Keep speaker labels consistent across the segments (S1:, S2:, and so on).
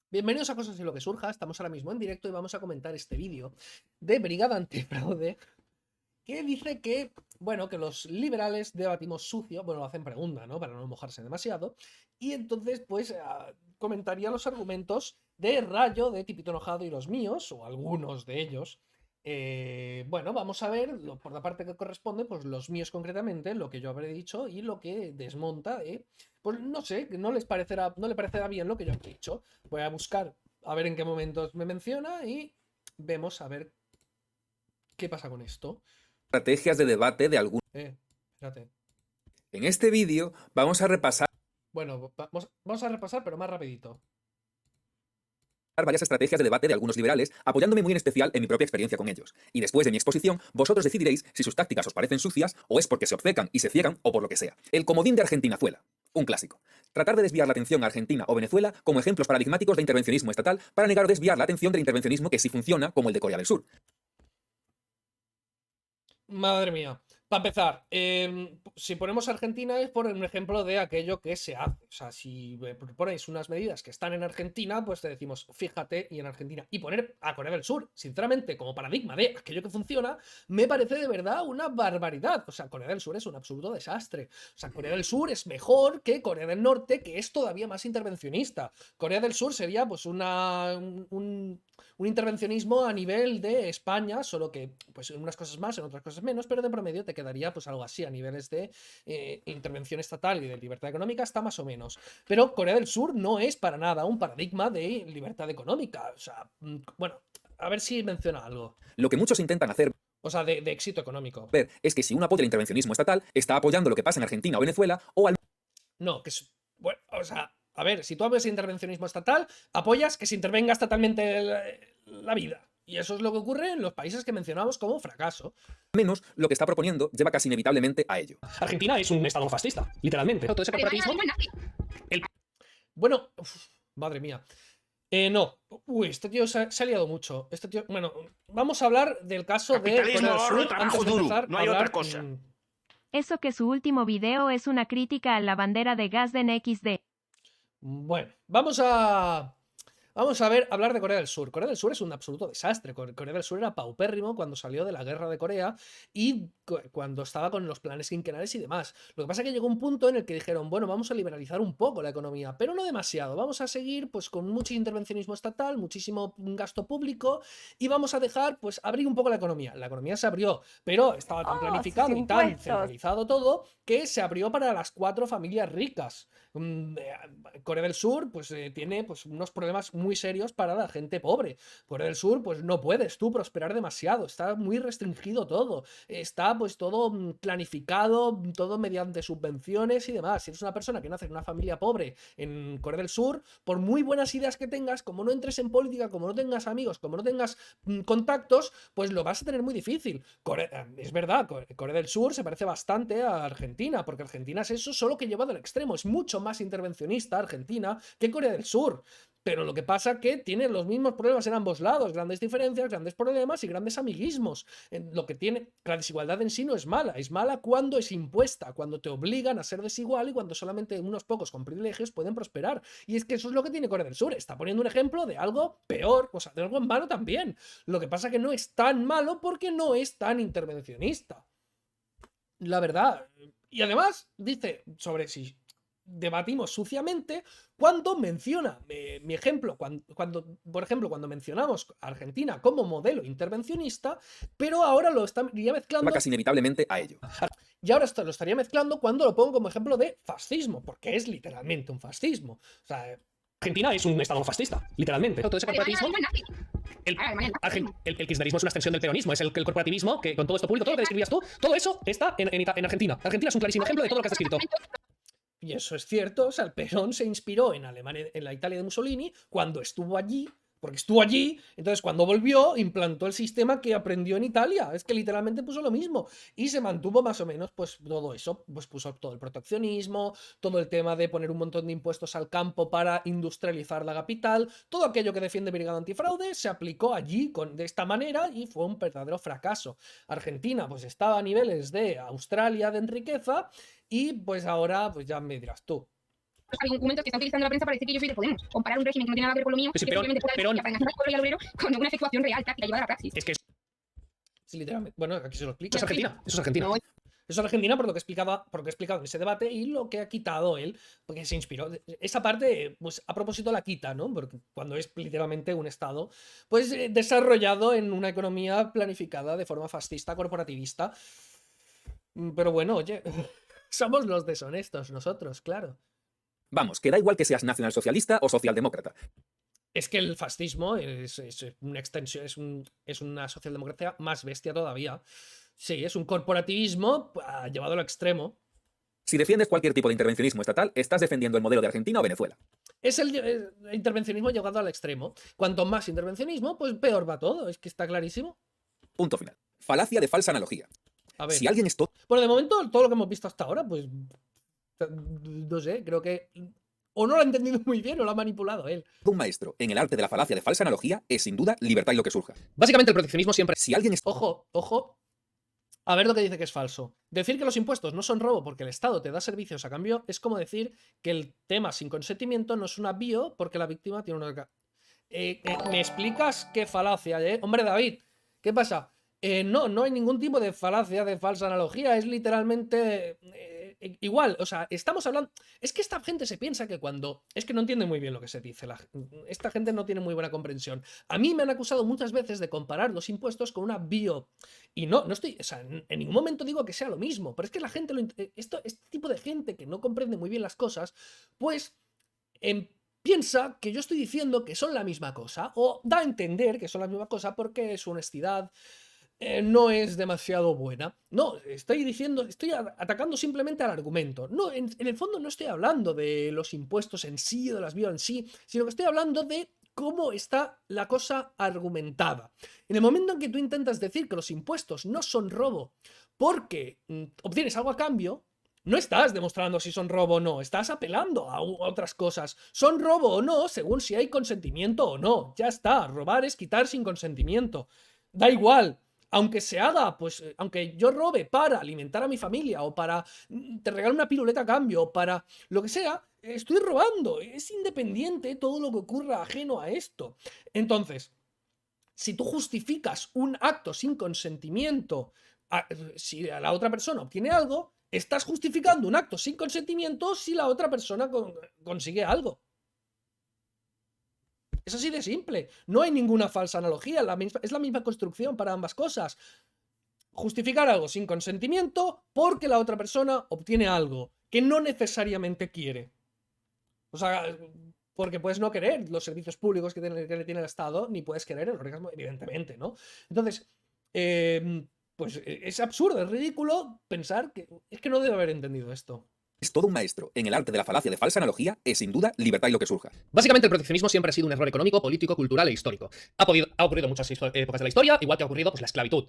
S1: Bienvenidos a Cosas y lo que surja, estamos ahora mismo en directo y vamos a comentar este vídeo de Brigada Antifraude que dice que, bueno, que los liberales debatimos sucio, bueno, lo hacen pregunta, ¿no? Para no mojarse demasiado, y entonces, pues, comentaría los argumentos de Rayo, de Tipito Enojado y los míos, o algunos de ellos. Bueno, vamos a ver, por la parte que corresponde, pues los míos concretamente, lo que yo habré dicho y lo que desmonta, pues no sé, que no le parecerá bien lo que yo he dicho. Voy a buscar a ver en qué momentos me menciona y vemos a ver qué pasa con esto.
S2: Estrategias de debate de algunos.
S1: Espérate.
S2: En este vídeo vamos a repasar
S1: Bueno, vamos a repasar, pero más rapidito.
S2: varias estrategias de debate de algunos liberales, apoyándome muy en especial en mi propia experiencia con ellos. Y después de mi exposición, vosotros decidiréis si sus tácticas os parecen sucias, o es porque se obcecan y se ciegan, o por lo que sea. El comodín de Argentinazuela. Un clásico. Tratar de desviar la atención a Argentina o Venezuela como ejemplos paradigmáticos de intervencionismo estatal para negar o desviar la atención del intervencionismo que sí funciona, como el de Corea del Sur.
S1: Madre mía. Para empezar, si ponemos Argentina es por un ejemplo de aquello que se hace. O sea, si proponéis unas medidas que están en Argentina, pues te decimos, fíjate, y en Argentina. Y poner a Corea del Sur, sinceramente, como paradigma de aquello que funciona, me parece de verdad una barbaridad. O sea, Corea del Sur es un absoluto desastre. O sea, Corea del Sur es mejor que Corea del Norte, que es todavía más intervencionista. Corea del Sur sería pues un intervencionismo a nivel de España, solo que pues en unas cosas más, en otras cosas menos, pero de promedio te quedaría pues algo así a niveles de intervención estatal y de libertad económica está más o menos. Pero Corea del Sur no es para nada un paradigma de libertad económica. O sea, bueno, a ver si menciona algo.
S2: Lo que muchos intentan hacer
S1: O sea, de éxito económico.
S2: ver es que si uno apoya el intervencionismo estatal, está apoyando lo que pasa en Argentina o Venezuela, o al
S1: No, que es. Bueno, o sea, a ver, si tú hablas de intervencionismo estatal, apoyas que se intervenga estatalmente la vida. Y eso es lo que ocurre en los países que mencionamos como fracaso.
S2: menos lo que está proponiendo lleva casi inevitablemente a ello.
S3: Argentina es un estado fascista, literalmente. Todo ese corporativismo.
S1: Bueno, madre mía. No. Uy, este tío se ha liado mucho. Este tío. Bueno, vamos a hablar del caso de
S4: Capitalismo,
S1: Corea del
S4: ahorro y
S1: Sur
S4: trabajo
S1: antes de
S4: duro.
S1: empezar
S4: No
S1: a
S4: hay
S1: hablar.
S4: otra cosa.
S5: Eso que su último video es una crítica a la bandera de Gazden XD.
S1: Bueno, Vamos a ver, hablar de Corea del Sur. Corea del Sur es un absoluto desastre. Corea del Sur era paupérrimo cuando salió de la guerra de Corea y cuando estaba con los planes quinquenales y demás. Lo que pasa es que llegó un punto en el que dijeron, bueno, vamos a liberalizar un poco la economía, pero no demasiado. Vamos a seguir pues con mucho intervencionismo estatal, muchísimo gasto público y vamos a dejar pues abrir un poco la economía. La economía se abrió, pero estaba tan planificado y tan centralizado todo que se abrió para las 4 familias ricas. Corea del Sur pues tiene pues unos problemas muy serios para la gente pobre. Corea del Sur pues no puedes tú prosperar demasiado, está muy restringido todo, está pues todo planificado, todo mediante subvenciones y demás. Si eres una persona que nace en una familia pobre en Corea del Sur, por muy buenas ideas que tengas, como no entres en política, como no tengas amigos, como no tengas contactos, pues lo vas a tener muy difícil. Es verdad, Corea del Sur se parece bastante a Argentina, porque Argentina es eso, solo que llevado al extremo, es mucho más intervencionista Argentina que Corea del Sur. Pero lo que pasa es que tiene los mismos problemas en ambos lados, grandes diferencias, grandes problemas y grandes amiguismos. Lo que tiene, la desigualdad en sí no es mala cuando es impuesta, cuando te obligan a ser desigual y cuando solamente unos pocos con privilegios pueden prosperar. Y es que eso es lo que tiene Corea del Sur, está poniendo un ejemplo de algo peor, o sea, de algo malo también. Lo que pasa es que no es tan malo porque no es tan intervencionista. La verdad. Y además dice sobre si debatimos suciamente cuando menciona mi ejemplo, por ejemplo, cuando mencionamos a Argentina como modelo intervencionista, pero ahora lo estaría mezclando.
S2: Casi inevitablemente a ello.
S1: Y ahora esto lo estaría mezclando cuando lo pongo como ejemplo de fascismo, porque es literalmente un fascismo. O sea,
S3: Argentina es un estado fascista, literalmente. Todo ese corporativismo. El kirchnerismo es una extensión del peronismo, es el corporativismo que con todo esto público, todo lo que describías tú, todo eso está en Argentina. Argentina es un clarísimo ejemplo de todo lo que has descrito.
S1: y eso es cierto, o sea, el Perón se inspiró en Alemania, en la Italia de Mussolini, cuando estuvo allí, porque estuvo allí, entonces cuando volvió implantó el sistema que aprendió en Italia, es que literalmente puso lo mismo y se mantuvo más o menos pues todo eso, pues puso todo el proteccionismo, todo el tema de poner un montón de impuestos al campo para industrializar la capital, todo aquello que defiende Brigada Antifraude se aplicó allí de esta manera y fue un verdadero fracaso. Argentina pues estaba a niveles de Australia de riqueza y pues ahora pues ya me dirás tú.
S4: Hay argumentos que está utilizando la prensa para decir que yo soy de Podemos. Comparar un régimen que no tiene nada que ver con lo mío,
S3: Sí,
S4: que
S3: Perón-
S4: simplemente puede
S3: Perón-
S4: para engañar al pueblo y al obrero, con una efectuación real, táctica, llevada a la praxis.
S3: Es que
S1: Sí, literalmente. Bueno, aquí se lo explica.
S3: eso es Argentina. Eso es Argentina.
S4: No,
S1: Eso es Argentina por lo que explicaba, por lo que he explicado en ese debate y lo que ha quitado él, porque se inspiró. Esa parte, pues a propósito la quita, ¿no? Porque cuando es literalmente un Estado, pues desarrollado en una economía planificada de forma fascista, corporativista. Pero bueno, oye, somos los deshonestos nosotros, claro.
S2: Vamos, que da igual que seas nacionalsocialista o socialdemócrata.
S1: Es que el fascismo es una extensión, es una socialdemocracia más bestia todavía. Sí, es un corporativismo llevado al extremo.
S2: Si defiendes cualquier tipo de intervencionismo estatal, estás defendiendo el modelo de Argentina o Venezuela.
S1: Es el intervencionismo llevado al extremo. Cuanto más intervencionismo, pues peor va todo. Es que está clarísimo.
S2: Punto final. Falacia de falsa analogía.
S1: A ver.
S2: Si alguien es todo
S1: Bueno, de momento, todo lo que hemos visto hasta ahora, pues. No sé, creo que. O no lo ha entendido muy bien o lo ha manipulado él.
S2: un maestro en el arte de la falacia de falsa analogía es sin duda libertad y lo que surja.
S3: Básicamente el proteccionismo siempre...
S2: Si alguien es
S1: Ojo, ojo. A ver lo que dice que es falso. Decir que los impuestos no son robo porque el Estado te da servicios a cambio es como decir que el tema sin consentimiento no es un avío porque la víctima tiene una... ¿Me explicas qué falacia, Hombre, David, ¿qué pasa? No hay ningún tipo de falacia de falsa analogía. Es literalmente igual. O sea, estamos hablando... Es que esta gente se piensa que cuando... Es que no entiende muy bien lo que se dice. Esta gente no tiene muy buena comprensión. A mí me han acusado muchas veces de comparar los impuestos con una bio... Y no estoy... O sea, en ningún momento digo que sea lo mismo. Pero es que la gente... Este tipo de gente que no comprende muy bien las cosas, pues... piensa que yo estoy diciendo que son la misma cosa. O da a entender que son la misma cosa porque su honestidad... no es demasiado buena. No, estoy diciendo, estoy atacando simplemente al argumento. No, en el fondo no estoy hablando de los impuestos en sí, o de las bio en sí, sino que estoy hablando de cómo está la cosa argumentada. En el momento en que tú intentas decir que los impuestos no son robo porque obtienes algo a cambio, no estás demostrando si son robo o no, estás apelando a otras cosas. Son robo o no, según si hay consentimiento o no. Ya está, robar es quitar sin consentimiento. Da igual. Aunque se haga, pues, aunque yo robe para alimentar a mi familia o para te regalo una piruleta a cambio o para lo que sea, estoy robando. Es independiente todo lo que ocurra ajeno a esto. Entonces, si tú justificas un acto sin consentimiento, si la otra persona obtiene algo, estás justificando un acto sin consentimiento si la otra persona consigue algo. Es así de simple. No hay ninguna falsa analogía. Es la misma construcción para ambas cosas. Justificar algo sin consentimiento porque la otra persona obtiene algo que no necesariamente quiere. O sea, porque puedes no querer los servicios públicos que le tiene el Estado, ni puedes querer el orgasmo, evidentemente, ¿no? Entonces, pues es absurdo, es ridículo pensar que... Es que no debe haber entendido esto.
S2: es todo un maestro en el arte de la falacia de falsa analogía es sin duda libertad y lo que surja.
S3: Básicamente el proteccionismo siempre ha sido un error económico, político, cultural e histórico. Ha ocurrido en muchas épocas de la historia, igual que ha ocurrido pues, la esclavitud.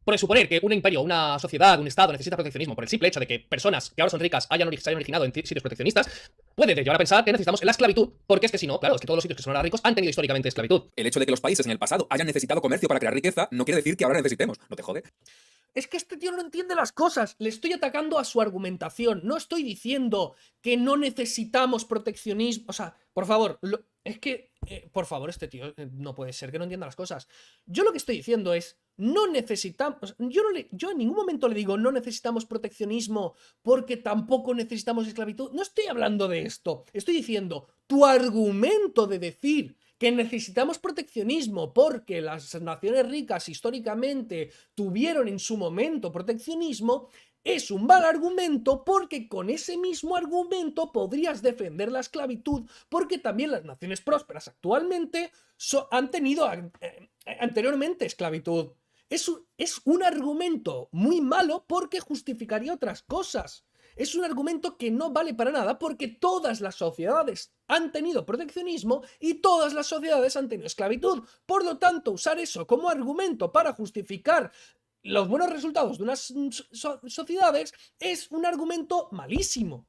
S3: Por suponer que un imperio, una sociedad, un estado necesita proteccionismo por el simple hecho de que personas que ahora son ricas se hayan originado en sitios proteccionistas, puede llevar a pensar que necesitamos la esclavitud, porque es que si no, claro, es que todos los sitios que son ahora ricos han tenido históricamente esclavitud.
S2: El hecho de que los países en el pasado hayan necesitado comercio para crear riqueza no quiere decir que ahora necesitemos. ¿No te jode?
S1: Es que este tío no entiende las cosas. Le estoy atacando a su argumentación. No estoy diciendo que no necesitamos proteccionismo. O sea, por favor, es que, por favor, este tío no puede ser que no entienda las cosas. Yo lo que estoy diciendo es, no necesitamos... Yo en ningún momento le digo no necesitamos proteccionismo porque tampoco necesitamos esclavitud. No estoy hablando de esto. Estoy diciendo, tu argumento de decir que necesitamos proteccionismo porque las naciones ricas históricamente tuvieron en su momento proteccionismo, es un mal argumento porque con ese mismo argumento podrías defender la esclavitud porque también las naciones prósperas actualmente han tenido anteriormente esclavitud. Es un argumento muy malo porque justificaría otras cosas. Es un argumento que no vale para nada porque todas las sociedades han tenido proteccionismo y todas las sociedades han tenido esclavitud. Por lo tanto, usar eso como argumento para justificar los buenos resultados de unas sociedades es un argumento malísimo.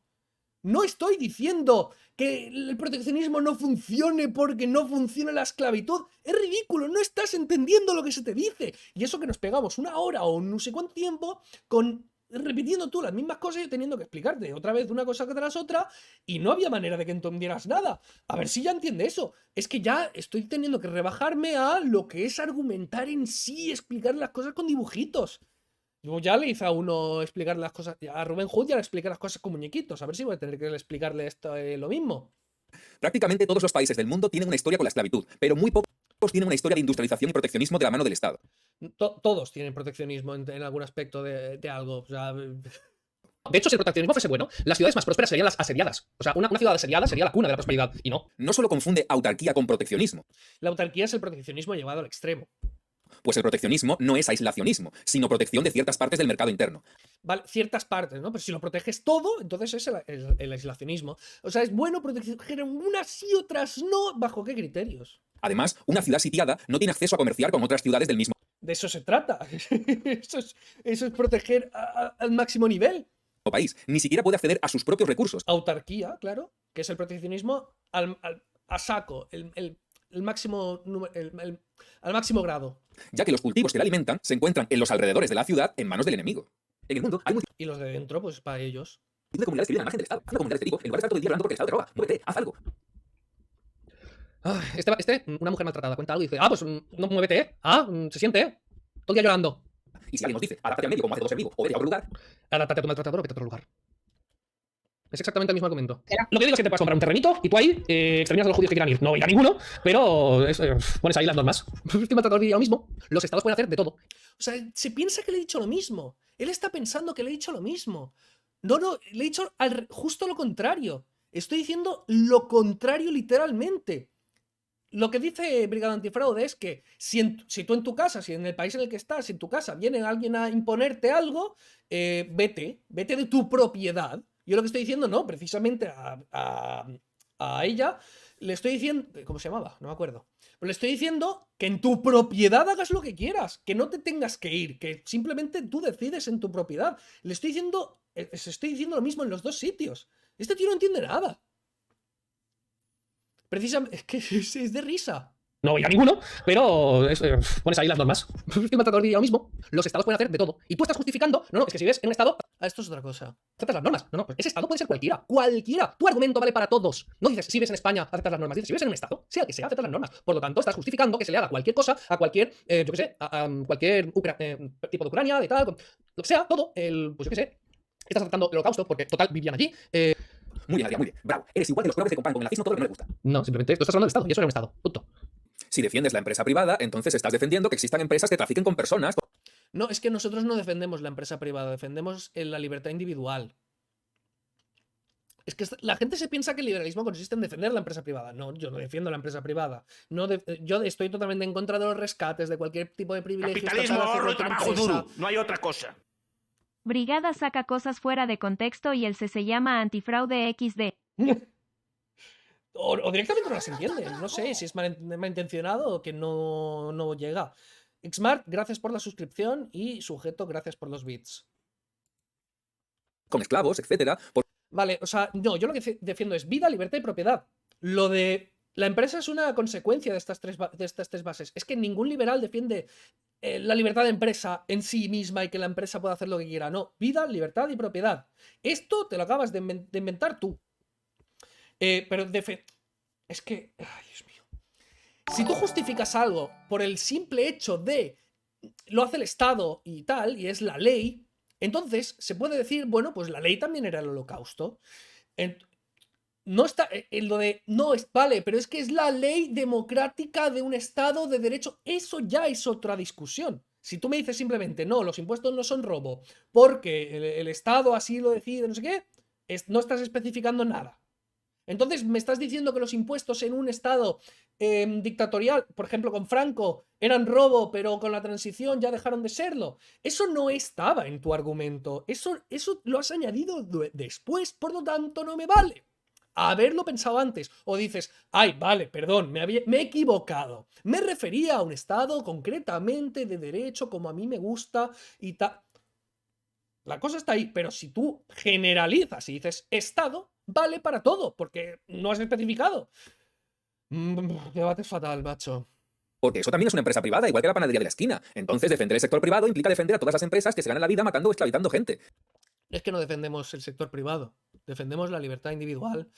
S1: No estoy diciendo que el proteccionismo no funcione porque no funciona la esclavitud. Es ridículo, no estás entendiendo lo que se te dice. Y eso que nos pegamos una hora o no sé cuánto tiempo con repitiendo tú las mismas cosas y teniendo que explicarte otra vez una cosa tras otra y no había manera de que entendieras nada. A ver si ya entiende eso. Es que ya estoy teniendo que rebajarme a lo que es argumentar en sí, explicar las cosas con dibujitos. Yo ya le hice a uno explicar las cosas, a Rubén Hood ya le expliqué las cosas con muñequitos. A ver si voy a tener que explicarle esto, lo mismo.
S2: Prácticamente todos los países del mundo tienen una historia con la esclavitud, pero muy pocos tienen una historia de industrialización y proteccionismo de la mano del Estado.
S1: Todos tienen proteccionismo en algún aspecto de algo. O sea,
S3: De hecho, si el proteccionismo fuese bueno, las ciudades más prósperas serían las asediadas. O sea, una ciudad asediada sería la cuna de la prosperidad, y no.
S2: No solo confunde autarquía con proteccionismo,
S1: la autarquía es el proteccionismo llevado al extremo.
S2: pues el proteccionismo no es aislacionismo, sino protección de ciertas partes del mercado interno.
S1: Vale, ciertas partes, ¿no? Pero si lo proteges todo, entonces es el aislacionismo. O sea, es bueno proteger unas sí, otras no. ¿Bajo qué criterios?
S2: Además, una ciudad sitiada no tiene acceso a comerciar con otras ciudades del mismo
S1: De eso se trata. Eso es proteger al máximo nivel.
S2: país, ni siquiera puede acceder a sus propios recursos.
S1: Autarquía, claro, que es el proteccionismo a saco, el máximo al máximo grado.
S2: Ya que los cultivos que la alimentan se encuentran en los alrededores de la ciudad en manos del enemigo. En el mundo hay multitud
S1: Y los de dentro, pues para ellos.
S2: de comunidades que viven al margen del Estado. Haciendo comunidades, te digo, en lugar de estar todo el día llorando porque el Estado te roba. Muévete, haz algo.
S3: Una mujer maltratada cuenta algo y dice, pues no muévete, se siente, todo el día llorando.
S2: Y si alguien nos dice, adáptate al medio como hace todo ser vivo, o vete a otro lugar,
S3: Adáptate a tu maltratador o vete a otro lugar. Es exactamente el mismo argumento.
S4: Será.
S3: Lo que digo es que te puedes comprar un terrenito y tú ahí exterminas a los judíos que quieran ir. No ir a ninguno, pero pones ahí las normas. Este maltratador diría lo mismo. Los estados pueden hacer de todo.
S1: O sea, se piensa que le he dicho lo mismo. Él está pensando que le he dicho lo mismo. No, le he dicho justo lo contrario. Estoy diciendo lo contrario literalmente. Lo que dice Brigada Antifraude es que si tú en tu casa, si en el país en el que estás, si en tu casa viene alguien a imponerte algo, vete de tu propiedad. Yo lo que estoy diciendo, no, precisamente a ella le estoy diciendo, ¿cómo se llamaba? No me acuerdo. Pero le estoy diciendo que en tu propiedad hagas lo que quieras, que no te tengas que ir, que simplemente tú decides en tu propiedad. Le estoy diciendo, estoy diciendo lo mismo en los dos sitios. Este tío no entiende nada. Precisamente, es que es de risa.
S3: No ir a ninguno, pero pones ahí las normas. Este maltratador diría lo mismo. Los estados pueden hacer de todo. Y tú estás justificando, no, es que si vives en un estado,
S1: Esto es otra cosa.
S3: aceptas las normas. No, pues ese estado puede ser cualquiera. Cualquiera. Tu argumento vale para todos. No dices, si vives en España, aceptas las normas. Dices, si vives en un estado, sea el que sea, aceptas las normas. Por lo tanto, estás justificando que se le haga cualquier cosa a cualquier, yo qué sé, a cualquier tipo de Ucrania, de tal, lo que sea, todo. Pues yo qué sé. Estás aceptando el holocausto porque, total, vivían allí.
S2: muy bien, Adrián, muy bien. Bravo. Eres igual que los progres que comparan con el nazismo todo lo que no les gusta.
S3: No, simplemente tú estás hablando del estado y eso era un estado. Punto.
S2: Si defiendes la empresa privada, entonces estás defendiendo que existan empresas que trafiquen con personas.
S1: No, es que nosotros no defendemos la empresa privada, defendemos la libertad individual. Es que la gente se piensa que el liberalismo consiste en defender la empresa privada. No, yo no defiendo la empresa privada. No yo estoy totalmente en contra de los rescates, de cualquier tipo de privilegio.
S6: Capitalismo, ahorro y trabajo duro. No hay otra cosa.
S5: Brigada saca cosas fuera de contexto y el se llama Antifraude XD.
S1: O directamente no las entiende. No sé si es malintencionado o que no llega. Xmart, gracias por la suscripción y sujeto, gracias por los bits.
S2: Con esclavos, etcétera.
S1: Vale, o sea, no, yo lo que defiendo es vida, libertad y propiedad. Lo de la empresa es una consecuencia de estas tres bases. Es que ningún liberal defiende la libertad de empresa en sí misma y que la empresa pueda hacer lo que quiera. No, vida, libertad y propiedad. Esto te lo acabas de inventar tú. Pero es que... Ay, Dios mío. Si tú justificas algo por el simple hecho de lo hace el Estado y tal, y es la ley, entonces se puede decir, bueno, pues la ley también era el holocausto. No está en lo de, no, vale, pero es que es la ley democrática de un Estado de derecho. Eso ya es otra discusión. Si tú me dices simplemente, no, los impuestos no son robo, porque el Estado así lo decide, no sé qué, no estás especificando nada. Entonces, ¿me estás diciendo que los impuestos en un Estado dictatorial, por ejemplo con Franco, eran robo, pero con la transición ya dejaron de serlo? Eso no estaba en tu argumento. Eso lo has añadido después, por lo tanto no me vale. Haberlo pensado antes. O dices, ay, vale, perdón, me he equivocado. Me refería a un Estado concretamente de derecho, como a mí me gusta y tal. La cosa está ahí, pero si tú generalizas y dices Estado, vale para todo, porque no has especificado. Debate fatal, macho.
S2: Porque eso también es una empresa privada, igual que la panadería de la esquina. Entonces, defender el sector privado implica defender a todas las empresas que se ganan la vida matando o esclavizando gente.
S1: Es que no defendemos el sector privado, defendemos la libertad individual.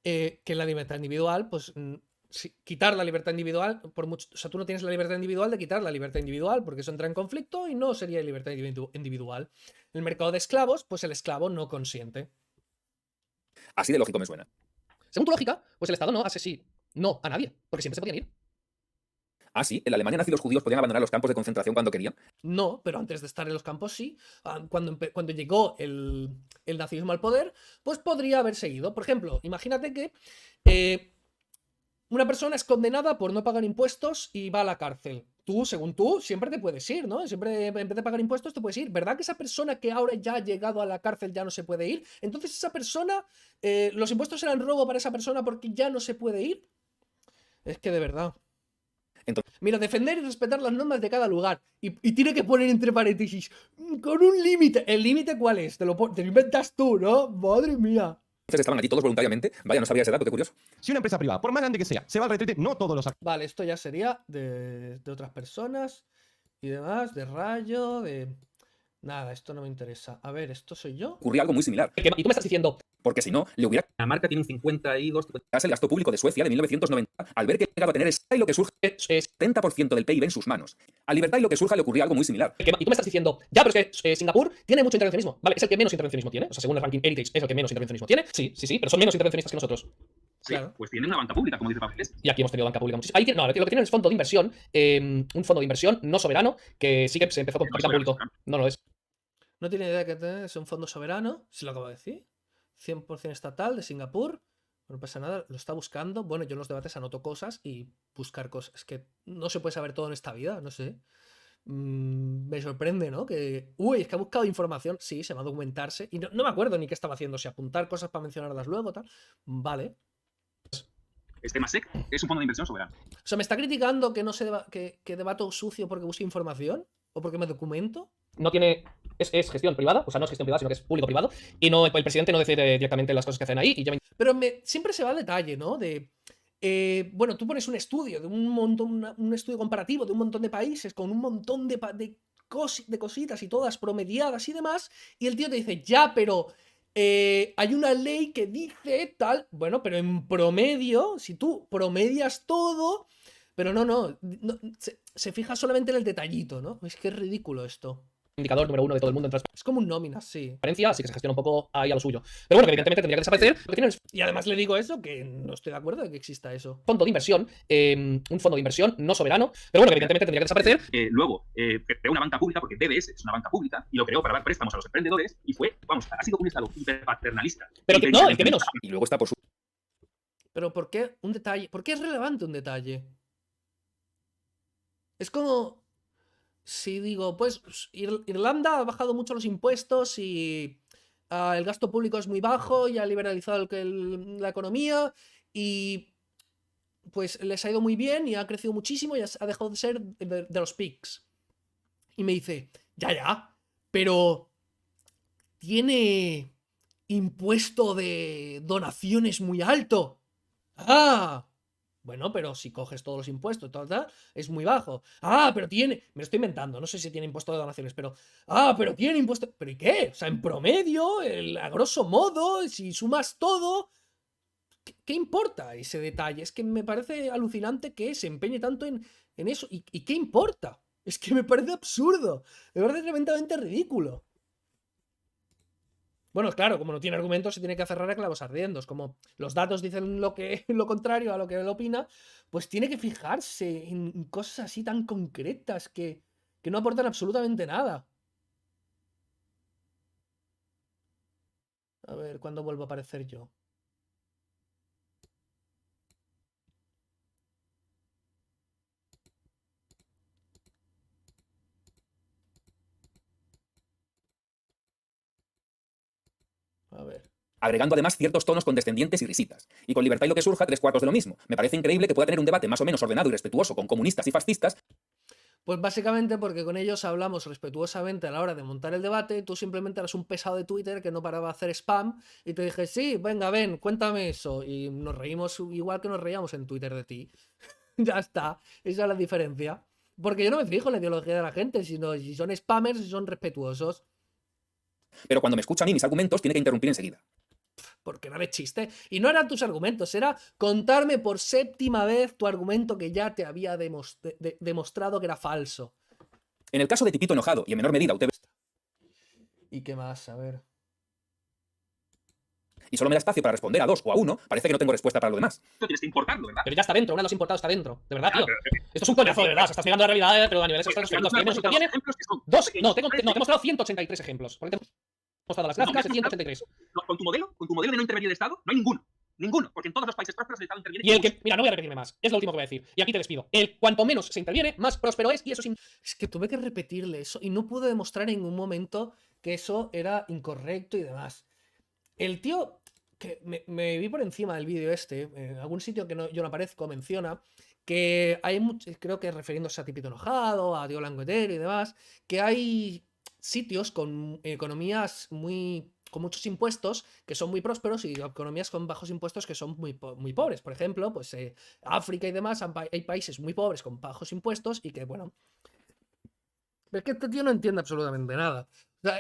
S1: Que la libertad individual, pues quitar la libertad individual, o sea, tú no tienes la libertad individual de quitar la libertad individual, porque eso entra en conflicto y no sería libertad individual. En el mercado de esclavos, pues el esclavo no consiente.
S2: Así de lógico me suena.
S3: Según tu lógica, pues el Estado no hace sí, no a nadie, porque siempre se podían ir.
S2: Ah, sí, en la Alemania nazi los judíos podían abandonar los campos de concentración cuando querían.
S1: No, pero antes de estar en los campos sí. Cuando llegó el nazismo al poder, pues podría haber seguido. Por ejemplo, imagínate que una persona es condenada por no pagar impuestos y va a la cárcel. Tú, según tú, siempre te puedes ir, ¿no? Siempre, en vez de pagar impuestos, te puedes ir. ¿Verdad que esa persona que ahora ya ha llegado a la cárcel ya no se puede ir? Entonces esa persona, los impuestos eran robo para esa persona porque ya no se puede ir. Es que de verdad.
S2: Entonces,
S1: Mira, defender y respetar las normas de cada lugar. Y tiene que poner entre paréntesis, con un límite. ¿El límite cuál es? Te lo inventas tú, ¿no? Madre mía.
S2: estaban allí todos voluntariamente. Vaya, no sabía ese dato, qué curioso.
S7: Si una empresa privada, por más grande que sea, se va al retrete, no todos los
S1: Vale, esto ya sería de otras personas y demás, de Rayo, de... Nada, esto no me interesa. A ver, ¿esto soy yo?
S2: Ocurría algo muy similar.
S3: Y tú me estás diciendo,
S2: Porque si no, le hubiera... La marca tiene un 52... el gasto público de Suecia de 1990 al ver que ha llegado a tener y lo que surge
S3: es,
S2: 70% del PIB en sus manos. A Libertad y lo que surja le ocurría algo muy similar.
S3: y tú me estás diciendo, ya, pero es que Singapur tiene mucho intervencionismo. Vale, es el que menos intervencionismo tiene. O sea, según el ranking Heritage, es el que menos intervencionismo tiene. Sí, pero son menos intervencionistas que nosotros.
S2: Sí,
S1: Claro.
S2: pues tienen una banca pública, como dice Pablo Iglesias.
S3: Y aquí hemos tenido banca pública muchísimo. No, lo que tienen es fondo de inversión, un fondo de inversión no soberano, que sí que se empezó con
S2: No
S3: capital
S2: es
S3: público. No lo es.
S1: No tiene idea que es un fondo soberano, si lo acabo de decir. 100% estatal de Singapur. No pasa nada, lo está buscando. Bueno, yo en los debates anoto cosas y buscar cosas. Es que no se puede saber todo en esta vida, no sé. Me sorprende, ¿no? Uy, es que ha buscado información. Sí, se va a documentarse. Y no me acuerdo ni qué estaba haciendo. Si apuntar cosas para mencionarlas luego, tal. Vale.
S2: Temasek es un fondo de inversión soberano.
S1: O sea, ¿me está criticando que no se que debato sucio porque busque información? ¿O porque me documento?
S3: No tiene. Es gestión privada, o sea, no es gestión privada, sino que es público-privado. Y no, el presidente no decide directamente las cosas que hacen ahí. Y ya
S1: Pero siempre se va al detalle, ¿no? Bueno, tú pones un estudio de un montón, un estudio comparativo de un montón de países con un montón de cositas y todas promediadas y demás, y el tío te dice, ya, pero hay una ley que dice tal. Bueno, pero en promedio, si tú promedias todo, pero no se fija solamente en el detallito, ¿no? Es que es ridículo esto.
S3: indicador número 1 de todo el mundo en
S1: Es como un nómina, sí.
S3: transparencia, así que se gestiona un poco ahí a lo suyo. Pero bueno, que evidentemente tendría que desaparecer, porque tienen el
S1: Y además le digo eso, que no estoy de acuerdo de que exista eso.
S3: fondo de inversión, un fondo de inversión no soberano, pero bueno, que evidentemente tendría que desaparecer.
S2: Luego, creó una banca pública, porque DBS es una banca pública, y lo creó para dar préstamos a los emprendedores, y fue, vamos, ha sido un estado hiperpaternalista.
S3: Pero que, no, el que menos.
S2: Y luego está por su...
S1: Pero ¿por qué un detalle? ¿Por qué es relevante un detalle? Es como si digo, pues Irlanda ha bajado mucho los impuestos y el gasto público es muy bajo y ha liberalizado la economía y pues les ha ido muy bien y ha crecido muchísimo y ha dejado de ser de los PICs. Y me dice, ya, pero tiene impuesto de donaciones muy alto. Ah, bueno, pero si coges todos los impuestos y tal, es muy bajo. Ah, pero tiene... Me lo estoy inventando, no sé si tiene impuesto de donaciones, pero... Ah, pero tiene impuesto... ¿Pero y qué? O sea, en promedio, a grosso modo, si sumas todo... ¿Qué importa ese detalle? Es que me parece alucinante que se empeñe tanto en eso. ¿Y qué importa? Es que me parece absurdo. Me parece tremendamente ridículo. Bueno, claro, como no tiene argumentos, se tiene que aferrar a clavos ardiendos. Como los datos dicen lo contrario a lo que él opina, pues tiene que fijarse en cosas así tan concretas que no aportan absolutamente nada. A ver, ¿cuándo vuelvo a aparecer yo? A ver.
S2: Agregando además ciertos tonos condescendientes y risitas. Y con Libertad y lo que surja, 3/4 de lo mismo. Me parece increíble que pueda tener un debate más o menos ordenado y respetuoso con comunistas y fascistas.
S1: Pues básicamente porque con ellos hablamos respetuosamente a la hora de montar el debate, tú simplemente eras un pesado de Twitter que no paraba de hacer spam y te dije, sí, venga, ven, cuéntame eso. Y nos reímos igual que nos reíamos en Twitter de ti. Ya está. Esa es la diferencia. Porque yo no me fijo en la ideología de la gente, sino si son spammers, si son respetuosos.
S2: Pero cuando me escucha a mí mis argumentos, tiene que interrumpir enseguida.
S1: Porque no eres chiste. Y no eran tus argumentos, era contarme por 7ª vez tu argumento que ya te había demostrado que era falso.
S2: En el caso de Tipito enojado y en menor medida UTV,
S1: ¿Y qué más? A ver.
S2: y solo me da espacio para responder a 2 o a 1, parece que no tengo respuesta para lo demás.
S6: Esto tienes que importarlo, ¿verdad?
S3: Pero ya está dentro, uno de los importados está dentro. De verdad, tío.
S6: pero-
S3: Esto es un coñazo, de verdad. O sea, estás llegando a la realidad, pero a niveles estás
S6: Pero
S3: los que menos interviene.
S6: ejemplos que son
S3: Dos,
S6: pequeños.
S3: no, te he mostrado 183 ejemplos. Porque te he mostrado las gráficas de 183.
S6: No, con tu modelo de no intervenir el Estado, no hay ninguno. Ninguno, porque en todos los países prósperos el Estado interviene.
S3: Y el que, mira, no voy a repetirme más. Es lo último que voy a decir. Y aquí te despido. El cuanto menos se interviene, más próspero es, y eso
S1: Es que tuve que repetirle eso y no pude demostrar en ningún momento que eso era incorrecto y demás. El tío, que me vi por encima del vídeo este, en algún sitio que yo no aparezco, menciona que hay creo que refiriéndose a Tipito enojado, a Diego Languetero y demás, que hay sitios con economías con muchos impuestos que son muy prósperos y economías con bajos impuestos que son muy pobres. Por ejemplo, pues África y demás, hay países muy pobres con bajos impuestos y que, bueno... Es que este tío no entiende absolutamente nada. O sea,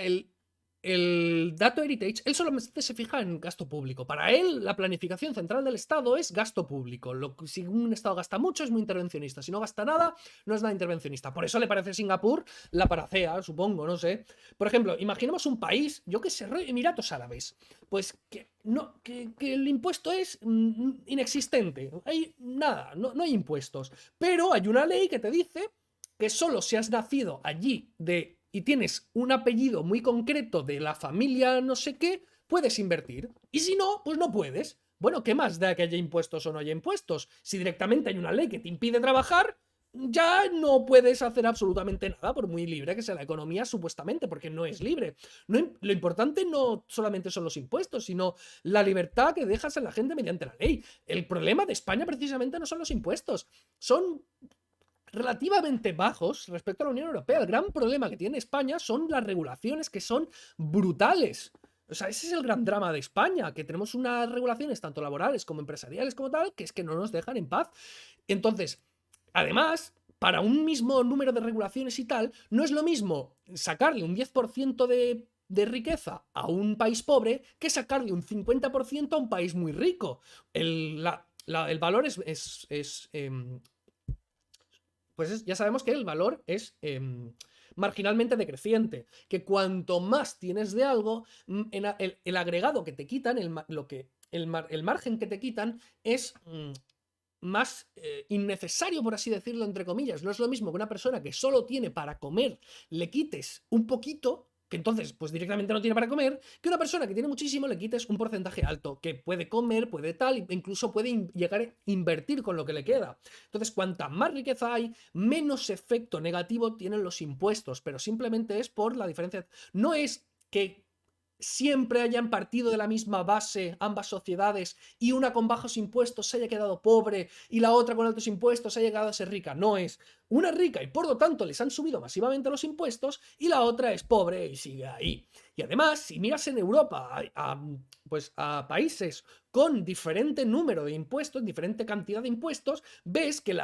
S1: el Dato Heritage, él solamente se fija en gasto público. Para él, la planificación central del Estado es gasto público. Si un Estado gasta mucho, es muy intervencionista. Si no gasta nada, no es nada intervencionista. Por eso le parece Singapur la paracea, supongo, no sé. Por ejemplo, imaginemos un país, yo qué sé, Emiratos Árabes. Pues que el impuesto es inexistente. Hay nada, no hay impuestos. Pero hay una ley que te dice que solo si has nacido allí y tienes un apellido muy concreto de la familia no sé qué, puedes invertir. Y si no, pues no puedes. Bueno, ¿qué más da que haya impuestos o no haya impuestos? Si directamente hay una ley que te impide trabajar, ya no puedes hacer absolutamente nada, por muy libre que sea la economía, supuestamente, porque no es libre. Lo importante no solamente son los impuestos, sino la libertad que dejas a la gente mediante la ley. El problema de España precisamente no son los impuestos, son relativamente bajos respecto a la Unión Europea. El gran problema que tiene España son las regulaciones que son brutales. O sea, ese es el gran drama de España, que tenemos unas regulaciones tanto laborales como empresariales como tal, que es que no nos dejan en paz. Entonces, además, para un mismo número de regulaciones y tal, no es lo mismo sacarle un 10% de riqueza a un país pobre que sacarle un 50% a un país muy rico. El valor pues ya sabemos que el valor es marginalmente decreciente, que cuanto más tienes de algo, el agregado que te quitan, el margen que te quitan es más innecesario, por así decirlo, entre comillas. No es lo mismo que una persona que solo tiene para comer le quites un poquito, que entonces pues directamente no tiene para comer, que una persona que tiene muchísimo le quites un porcentaje alto, que puede comer, puede tal, e incluso puede llegar a invertir con lo que le queda. Entonces, cuanta más riqueza hay, menos efecto negativo tienen los impuestos, pero simplemente es por la diferencia. No es que siempre hayan partido de la misma base ambas sociedades y una con bajos impuestos se haya quedado pobre y la otra con altos impuestos se haya llegado a ser rica. No, es una rica y por lo tanto les han subido masivamente los impuestos y la otra es pobre y sigue ahí. Y además, si miras en Europa pues a países con diferente número de impuestos, diferente cantidad de impuestos, ves que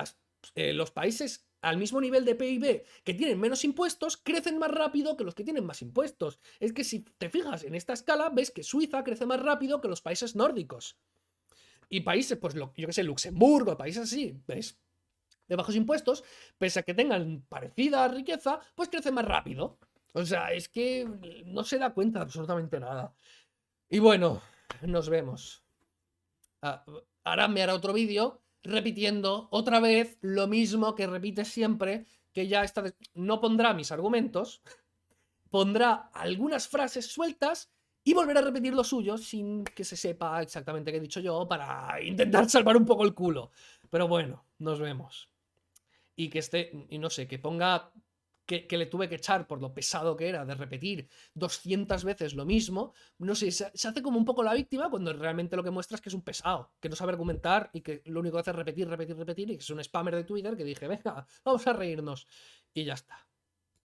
S1: los países al mismo nivel de PIB que tienen menos impuestos crecen más rápido que los que tienen más impuestos. Es que si te fijas en esta escala, ves que Suiza crece más rápido que los países nórdicos. Y países, pues yo que sé, Luxemburgo, países así, ¿ves? De bajos impuestos, pese a que tengan parecida riqueza, pues crecen más rápido. O sea, es que no se da cuenta de absolutamente nada. Y bueno, nos vemos. Ahora me hará otro vídeo repitiendo otra vez lo mismo que repite siempre, que ya está... No pondrá mis argumentos, pondrá algunas frases sueltas y volverá a repetir lo suyo sin que se sepa exactamente qué he dicho yo para intentar salvar un poco el culo. Pero bueno, nos vemos. Y que y no sé, que ponga... Que le tuve que echar por lo pesado que era de repetir 200 veces lo mismo, no sé, se hace como un poco la víctima cuando realmente lo que muestra es que es un pesado, que no sabe argumentar y que lo único que hace es repetir y que es un spammer de Twitter que dije, venga, vamos a reírnos y ya está.